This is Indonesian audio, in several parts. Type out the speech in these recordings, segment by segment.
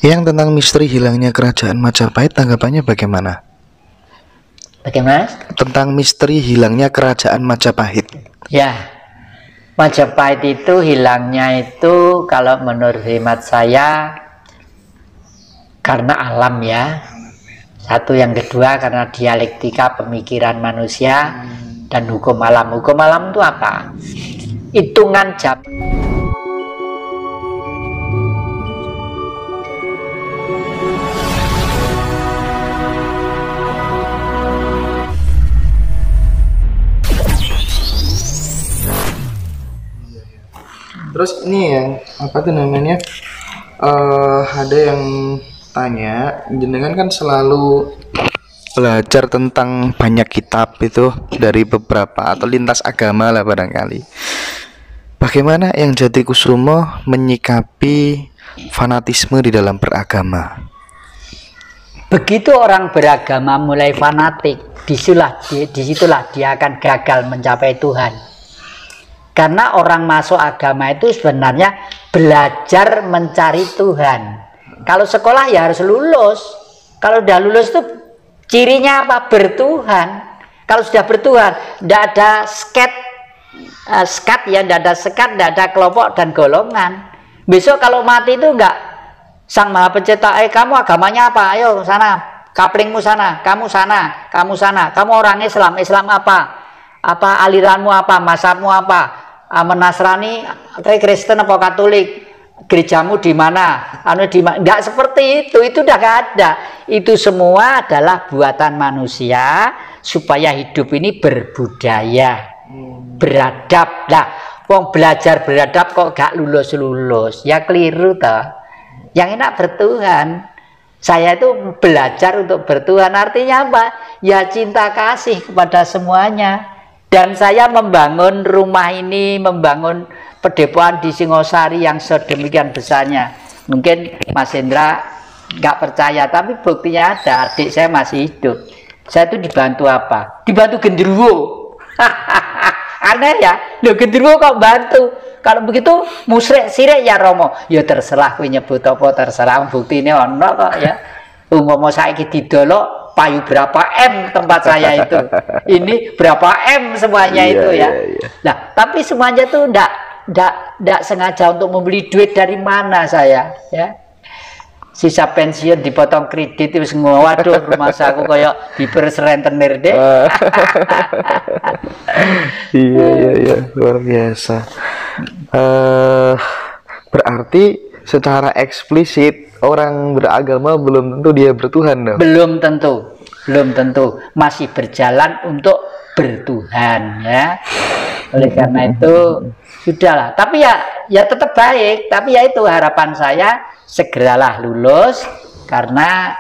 Yang tentang misteri hilangnya kerajaan Majapahit, tanggapannya bagaimana? Bagaimana? Tentang misteri hilangnya kerajaan Majapahit. Ya, Majapahit itu hilangnya itu kalau menurut hemat saya karena alam ya. Satu, yang kedua karena dialektika pemikiran manusia dan hukum alam. Hukum alam itu apa? Hitungan jam. Terus ini yang apa tuh namanya? Ada yang tanya, jenengan kan selalu belajar tentang banyak kitab itu dari beberapa atau lintas agama lah barangkali. Bagaimana yang Jati Kusuma menyikapi fanatisme di dalam beragama? Begitu orang beragama mulai fanatik, disitulah dia akan gagal mencapai Tuhan. Karena orang masuk agama itu sebenarnya belajar mencari Tuhan. Kalau sekolah ya harus lulus. Kalau udah lulus itu cirinya apa? Bertuhan. Kalau sudah bertuhan, tidak ada skat ya, tidak ada sekat, tidak ada kelompok dan golongan. Besok kalau mati itu enggak Sang Maha Pencipta, kamu agamanya apa? Ayo sana, kaplingmu sana, kamu sana, kamu sana. Kamu orang Islam, Islam apa? Apa aliranmu apa? Mazhabmu apa? Nasrani, Kristen apa Katolik? Gerejamu di mana? Enggak seperti itu udah gak ada. Itu semua adalah buatan manusia supaya hidup ini berbudaya, beradab. Lah, wong belajar beradab kok gak lulus-lulus, ya keliru toh. Yang enak bertuhan. Saya itu belajar untuk bertuhan, artinya apa? Ya cinta kasih kepada semuanya. Dan saya membangun rumah ini, membangun pedepokan di Singosari yang sedemikian besarnya. Mungkin Mas Hendra nggak percaya, tapi buktinya ada. Adik saya masih hidup. Saya itu dibantu apa? Dibantu genderuwo. Aneh ya, loh genderuwo kok bantu? Kalau begitu musyrik sirik ya Romo. Ya terserah kowe nyebut apa terserah, buktine ono kok ya. Umpama saiki didolok payu berapa M tempat saya itu. Ini berapa M semuanya itu ya. Nah, tapi semuanya itu enggak sengaja untuk membeli duit dari mana saya ya. Sisa pensiun dipotong kredit itu semua. Waduh, rumah saya aku kayak diperes rentenir deh. Iya, luar biasa. Berarti secara eksplisit orang beragama belum tentu dia bertuhan dong? Belum tentu, masih berjalan untuk bertuhan ya. Oleh karena itu sudahlah, tapi ya tetap baik, tapi ya itu harapan saya segeralah lulus, karena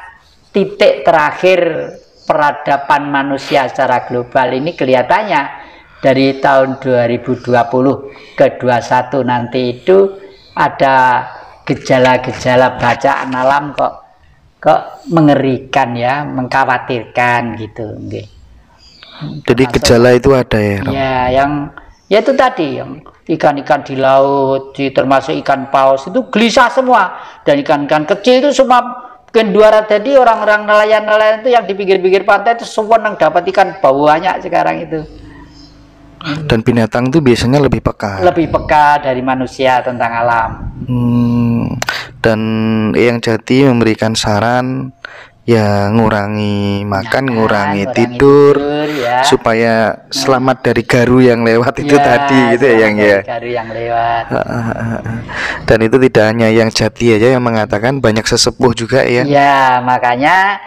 titik terakhir peradaban manusia secara global ini kelihatannya dari tahun 2020 ke 21 nanti itu ada gejala-gejala bacaan alam kok mengerikan ya, mengkhawatirkan gitu. Jadi gejala itu ada ya? Ya, ya itu tadi yang ikan-ikan di laut, termasuk ikan paus itu gelisah semua, dan ikan-ikan kecil itu semua mungkin 200. Jadi orang-orang nelayan-nelayan itu yang di pinggir-pinggir pantai itu semua yang dapat ikan banyak sekarang itu. Dan binatang itu biasanya lebih peka dari manusia tentang alam. Dan yang Jati memberikan saran ya ngurangi makan, ngurangi tidur ya, supaya selamat dari garu yang lewat itu tadi gitu ya, yang ya. Garu yang lewat. Dan itu tidak hanya yang Jati aja yang mengatakan, banyak sesepuh juga ya. Ya, makanya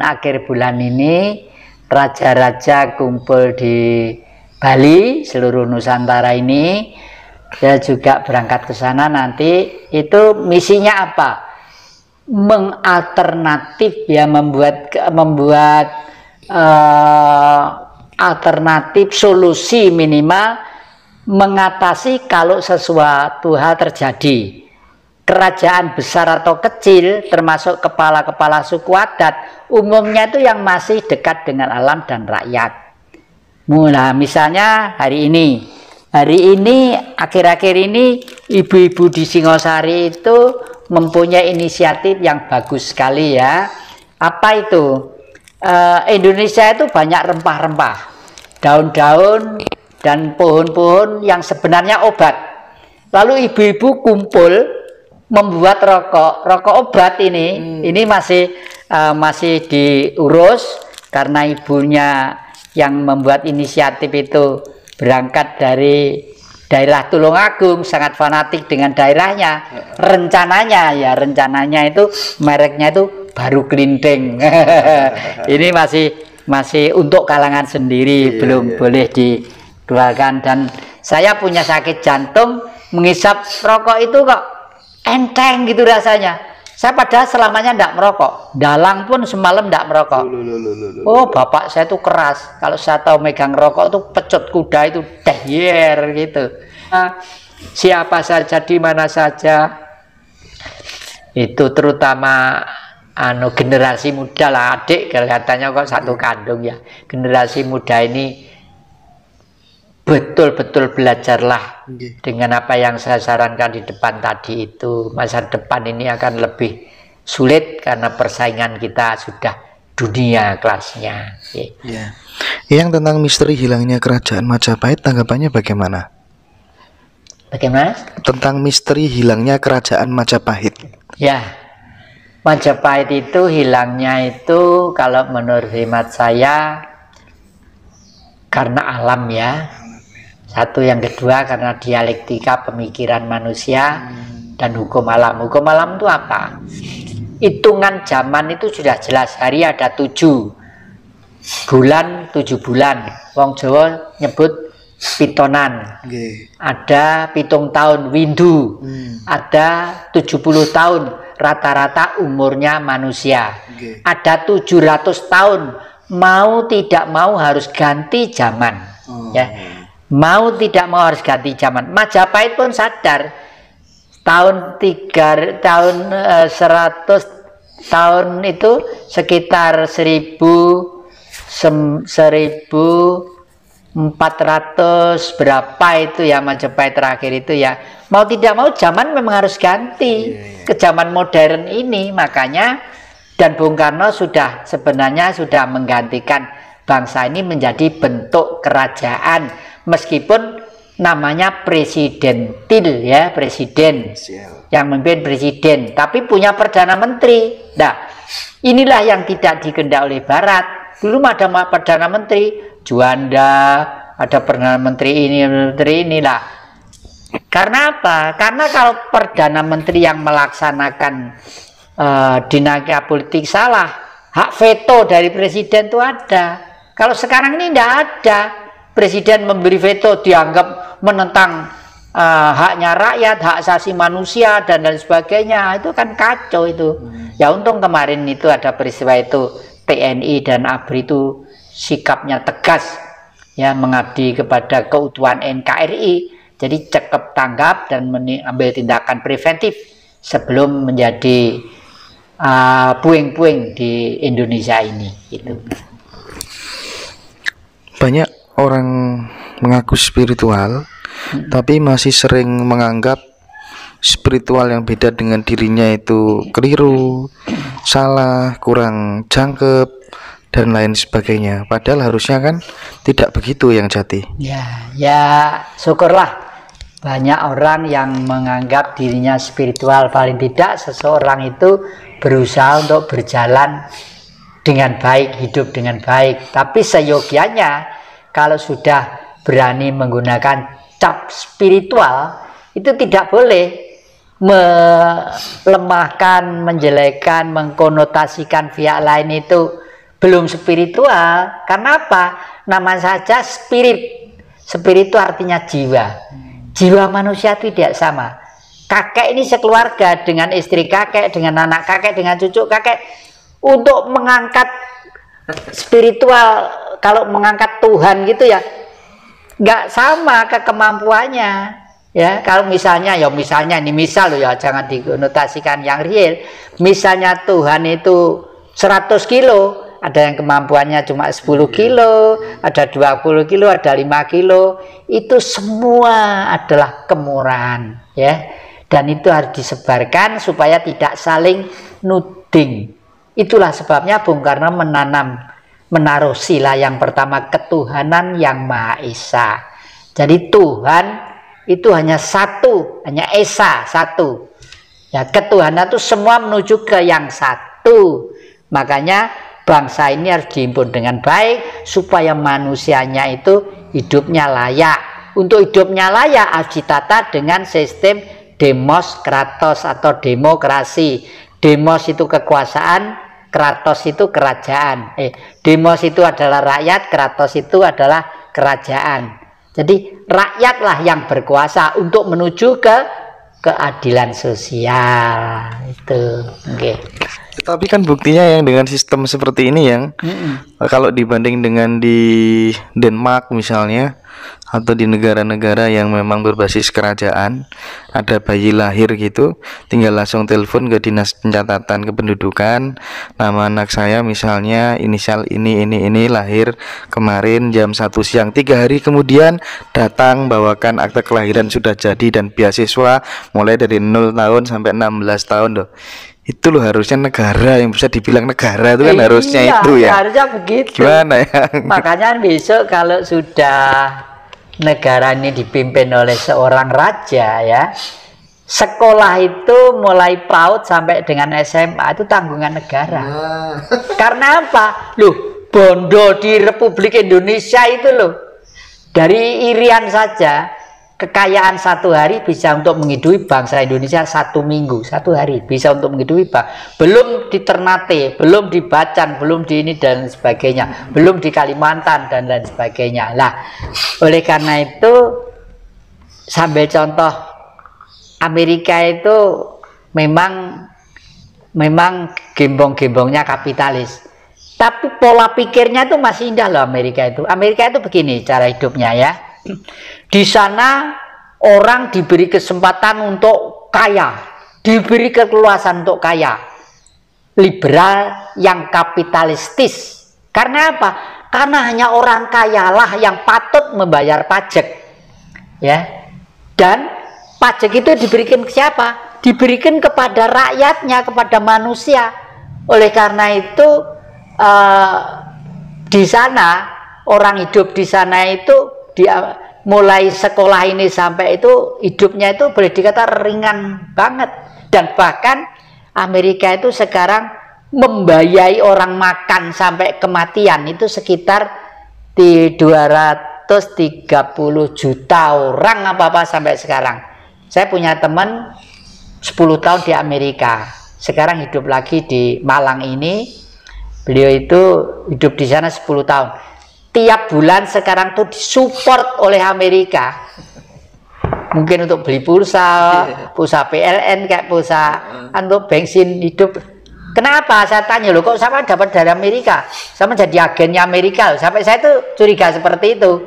akhir bulan ini raja-raja kumpul di Bali, seluruh Nusantara ini. Saya juga berangkat ke sana nanti. Itu misinya apa? Mengalternatif ya, membuat alternatif solusi minimal mengatasi kalau sesuatu hal terjadi. Kerajaan besar atau kecil, termasuk kepala-kepala suku adat, umumnya itu yang masih dekat dengan alam dan rakyat. Nah, misalnya hari ini akhir-akhir ini ibu-ibu di Singosari itu mempunyai inisiatif yang bagus sekali ya. Apa itu? Indonesia itu banyak rempah-rempah, daun-daun dan pohon-pohon yang sebenarnya obat. Lalu ibu-ibu kumpul membuat rokok obat ini. Ini masih diurus karena ibunya yang membuat inisiatif itu berangkat dari daerah Tulungagung, sangat fanatik dengan daerahnya. Rencananya itu mereknya itu Baru Kelinting. Ini masih untuk kalangan sendiri, belum boleh dikeluarkan. Dan saya punya sakit jantung, menghisap rokok itu kok enteng gitu rasanya. Saya padahal selamanya tidak merokok, dalang pun semalam tidak merokok. Oh, bapak saya itu keras. Kalau saya tahu megang rokok itu pecut kuda itu dehyer gitu. Siapa saja di mana saja, itu terutama generasi muda lah, adik kelihatannya kok satu kandung ya. Generasi muda ini betul-betul belajarlah dengan apa yang saya sarankan di depan tadi itu. Masa depan ini akan lebih sulit karena persaingan kita sudah dunia kelasnya. Ya. Yang tentang misteri hilangnya kerajaan Majapahit, tanggapannya bagaimana? Bagaimana? Tentang misteri hilangnya kerajaan Majapahit. Ya, Majapahit itu hilangnya itu kalau menurut hemat saya karena alam ya. Satu, yang kedua karena dialektika pemikiran manusia dan hukum alam. Hukum alam itu apa? Hitungan zaman itu sudah jelas. Hari ada 7, bulan 7 bulan. Wong Jawa nyebut pitonan. Ada pitung tahun windu. Ada 70 tahun rata-rata umurnya manusia. Ada 700 tahun. Mau tidak mau harus ganti zaman. Ya. Mau tidak mau harus ganti zaman. Majapahit pun sadar tahun 100 tahun itu sekitar 1400 berapa itu ya, Majapahit terakhir itu ya. Mau tidak mau zaman memang harus ganti ke zaman modern ini. Makanya dan Bung Karno sebenarnya sudah menggantikan bangsa ini menjadi bentuk kerajaan. Meskipun namanya presidentil ya, presiden yang memimpin presiden, tapi punya perdana menteri. Nah, inilah yang tidak dikehendak oleh Barat. Dulu ada perdana menteri Juanda, ada perdana menteri ini, menteri inilah. Karena apa? Karena kalau perdana menteri yang melaksanakan dinamika politik salah, hak veto dari presiden itu ada. Kalau sekarang ini tidak ada. Presiden memberi veto dianggap menentang haknya rakyat, hak asasi manusia dan lain sebagainya. Itu kan kacau itu. Ya untung kemarin itu ada peristiwa itu, TNI dan ABRI itu sikapnya tegas ya, mengabdi kepada keutuhan NKRI. Jadi cekap tanggap dan mengambil tindakan preventif sebelum menjadi puing-puing di Indonesia ini gitu. Banyak orang mengaku spiritual, tapi masih sering menganggap spiritual yang beda dengan dirinya itu keliru, salah, kurang jangkep, dan lain sebagainya. Padahal harusnya kan tidak begitu yang jati. Ya syukurlah banyak orang yang menganggap dirinya spiritual. Paling tidak seseorang itu berusaha untuk berjalan dengan baik, hidup dengan baik. Tapi seyogianya kalau sudah berani menggunakan cap spiritual, itu tidak boleh melemahkan, menjelekkan, mengkonotasikan pihak lain itu belum spiritual. Karena apa? Nama saja spirit. Spirit itu artinya jiwa. Jiwa manusia tidak sama. Kakek ini sekeluarga dengan istri kakek, dengan anak kakek, dengan cucu kakek, untuk mengangkat spiritual, kalau mengangkat Tuhan gitu ya nggak sama kemampuannya ya. Kalau misalnya ini misal ya, jangan dikonotasikan yang real. Misalnya Tuhan itu 100 kilo, ada yang kemampuannya cuma 10 kilo, ada 20 kilo, ada 5 kilo. Itu semua adalah kemurahan ya. dan itu harus disebarkan supaya tidak saling nuding. Itulah sebabnya Bung Karno menaruh sila yang pertama, ketuhanan yang Maha Esa. Jadi Tuhan itu hanya satu, hanya Esa, satu. Ya, ketuhanan itu semua menuju ke yang satu. Makanya bangsa ini harus dihimpun dengan baik supaya manusianya itu hidupnya layak. Untuk hidupnya layak harus ditata dengan sistem demos kratos atau demokrasi. Demos itu kekuasaan, kratos itu kerajaan. Demos itu adalah rakyat, kratos itu adalah kerajaan. Jadi rakyatlah yang berkuasa untuk menuju ke keadilan sosial itu. Okay. Tapi kan buktinya yang dengan sistem seperti ini yang kalau dibanding dengan di Denmark misalnya atau di negara-negara yang memang berbasis kerajaan, ada bayi lahir gitu, tinggal langsung telepon ke dinas pencatatan kependudukan, nama anak saya misalnya inisial ini lahir kemarin jam 1 siang, 3 hari kemudian datang bawakan akte kelahiran sudah jadi dan beasiswa mulai dari 0 tahun sampai 16 tahun loh. Itu loh harusnya negara yang bisa dibilang negara itu kan harusnya itu ya. Harusnya begitu. Gimana ya? Makanya besok kalau sudah negara ini dipimpin oleh seorang raja ya, sekolah itu mulai PAUD sampai dengan SMA itu tanggungan negara. Karena apa? Loh, bondo di Republik Indonesia itu loh, dari Irian saja kekayaan 1 hari bisa untuk menghidupi bangsa Indonesia 1 minggu, 1 hari bisa untuk menghidupi belum di Ternate, belum di Bacan, belum di ini dan sebagainya, belum di Kalimantan dan lain sebagainya. Nah, oleh karena itu sambil contoh, Amerika itu memang gembong-gembongnya kapitalis, tapi pola pikirnya itu masih indah loh. Amerika itu begini cara hidupnya ya. Di sana orang diberi kesempatan untuk kaya, diberi keluasan untuk kaya. Liberal yang kapitalistis. Karena apa? Karena hanya orang kayalah yang patut membayar pajak. Ya. Dan pajak itu diberikan ke siapa? Diberikan kepada rakyatnya, kepada manusia. Oleh karena itu di sana orang hidup di sana itu mulai sekolah ini sampai itu hidupnya itu boleh dikata ringan banget. Dan bahkan Amerika itu sekarang membiayai orang makan sampai kematian itu sekitar di 230 juta orang apa-apa sampai sekarang. Saya punya teman 10 tahun di Amerika, sekarang hidup lagi di Malang ini. Beliau itu hidup di sana 10 tahun. Tiap bulan sekarang tuh disupport oleh Amerika, mungkin untuk beli pulsa PLN kayak pulsa untuk bensin hidup. Kenapa? Saya tanya loh, kok sama dapat dari Amerika, sama jadi agennya Amerika? Sampai saya tuh curiga seperti itu.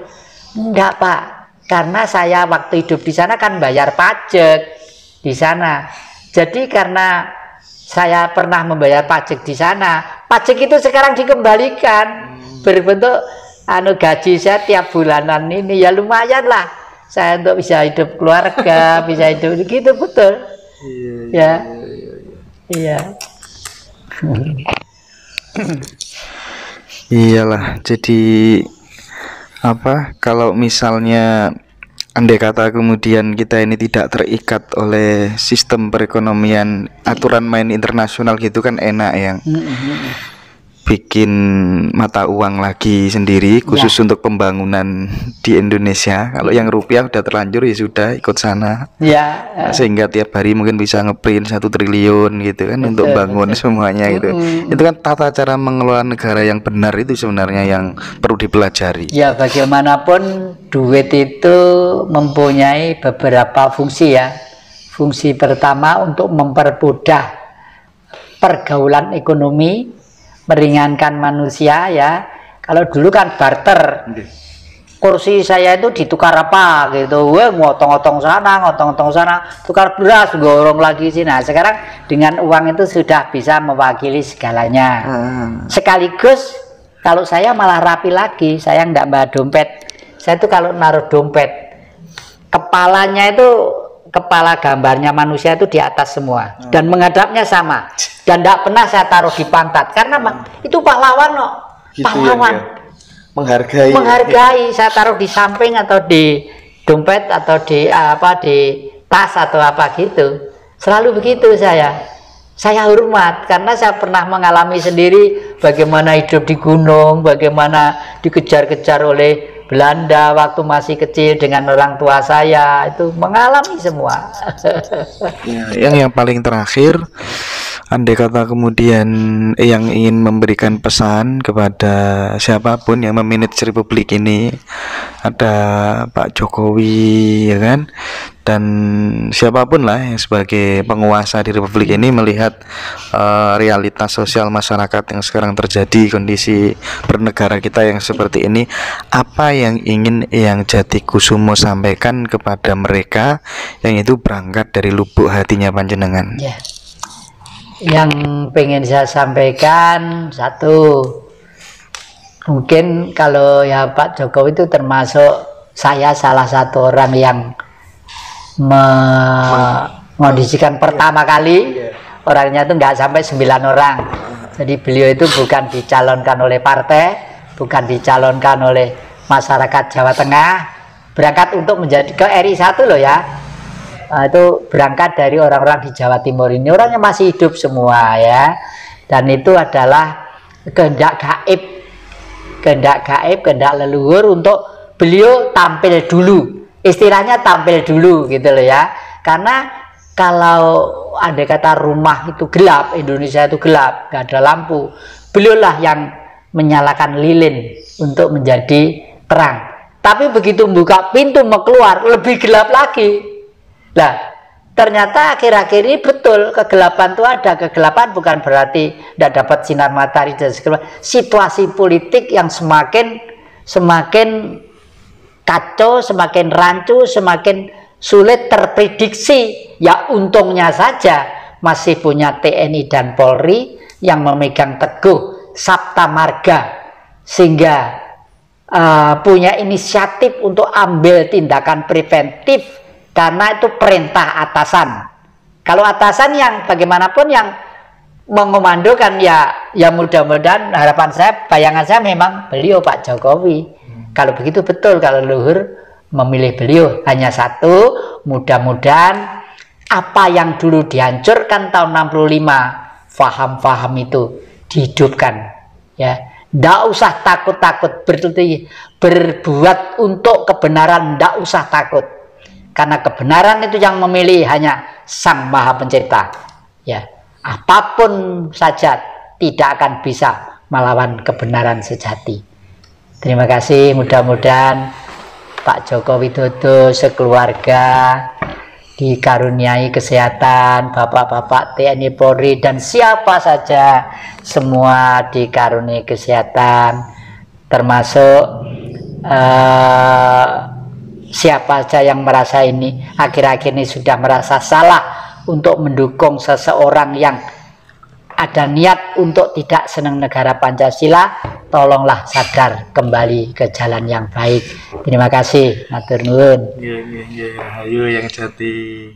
Enggak Pak, karena saya waktu hidup di sana kan bayar pajak di sana. Jadi karena saya pernah membayar pajak di sana, pajak itu sekarang dikembalikan berbentuk gaji saya tiap bulanan ini, ya lumayan lah saya untuk bisa hidup keluarga, bisa hidup gitu, betul. Iya. Iyalah, jadi apa kalau misalnya andai kata kemudian kita ini tidak terikat oleh sistem perekonomian, aturan main internasional gitu kan enak yang bikin mata uang lagi sendiri khusus untuk pembangunan di Indonesia. Kalau yang rupiah udah terlanjur ya sudah ikut sana. Sehingga tiap hari mungkin bisa ngeprint 1 triliun gitu kan, untuk bangun semuanya gitu. Itu kan tata cara mengelola negara yang benar itu sebenarnya yang perlu dipelajari. Ya, bagaimanapun duit itu mempunyai beberapa fungsi ya. Fungsi pertama untuk mempermudah pergaulan ekonomi, meringankan manusia ya. Kalau dulu kan barter, kursi saya itu ditukar apa gitu, ngotong-ngotong sana, tukar beras, gorong lagi sini. Nah sekarang dengan uang itu sudah bisa mewakili segalanya. Sekaligus kalau saya malah rapi lagi, saya nggak bawa dompet. Saya tuh kalau naruh dompet, kepalanya itu kepala gambarnya manusia itu di atas semua dan menghadapnya sama, dan tidak pernah saya taruh di pantat karena itu pahlawan kok. Gitu Pahlawan ya. Menghargai. menghargai, saya taruh di samping atau di dompet atau di di tas atau apa gitu, selalu begitu saya hormat karena saya pernah mengalami sendiri bagaimana hidup di gunung, bagaimana dikejar-kejar oleh Belanda waktu masih kecil dengan orang tua saya, itu mengalami semua. Ya, yang paling terakhir, andai kata kemudian yang ingin memberikan pesan kepada siapapun yang memanage Republik ini, ada Pak Jokowi, ya kan, dan siapapun lah yang sebagai penguasa di Republik ini melihat realitas sosial masyarakat yang sekarang terjadi, kondisi bernegara kita yang seperti ini, apa yang ingin yang Jatikusumo sampaikan kepada mereka yang itu berangkat dari lubuk hatinya panjenengan? Ya. Yang pengen saya sampaikan, satu, mungkin kalau ya Pak Jokowi itu termasuk saya salah satu orang yang mengondisikan pertama kali, orangnya itu nggak sampai 9 orang. Jadi beliau itu bukan dicalonkan oleh partai, bukan dicalonkan oleh masyarakat Jawa Tengah, berangkat untuk menjadi ke RI 1 loh ya. Itu berangkat dari orang-orang di Jawa Timur ini, orangnya masih hidup semua ya, dan itu adalah kehendak gaib, kehendak leluhur untuk beliau tampil dulu, istilahnya tampil dulu gitu loh ya. Karena kalau andai kata rumah itu gelap, Indonesia itu gelap, gak ada lampu, beliaulah yang menyalakan lilin untuk menjadi terang. Tapi begitu buka pintu mau keluar, lebih gelap lagi. Nah, ternyata akhir-akhir ini betul, kegelapan itu ada. Kegelapan bukan berarti tidak dapat sinar matahari dan segala. Situasi politik yang semakin kacau, semakin rancu, semakin sulit terprediksi. Ya untungnya saja masih punya TNI dan Polri yang memegang teguh Sabta Marga, sehingga punya inisiatif untuk ambil tindakan preventif. Karena itu perintah atasan. Kalau atasan yang bagaimanapun yang mengomandokan ya mudah-mudahan harapan saya, bayangan saya memang beliau Pak Jokowi. Kalau begitu betul, kalau luhur memilih beliau hanya satu, mudah-mudahan apa yang dulu dihancurkan tahun 65, faham-faham itu dihidupkan ya. Nggak usah takut-takut berbuat untuk kebenaran, nggak usah takut. Karena kebenaran itu yang memilih hanya Sang Maha Pencipta. Ya, apapun saja tidak akan bisa melawan kebenaran sejati. Terima kasih. Mudah-mudahan Pak Joko Widodo sekeluarga dikaruniai kesehatan, bapak-bapak TNI Polri dan siapa saja semua dikaruniai kesehatan, termasuk siapa saja yang merasa ini akhir-akhir ini sudah merasa salah untuk mendukung seseorang yang ada niat untuk tidak senang negara Pancasila, tolonglah sadar kembali ke jalan yang baik. Terima kasih. Matur nuwun. Ayo yang jati.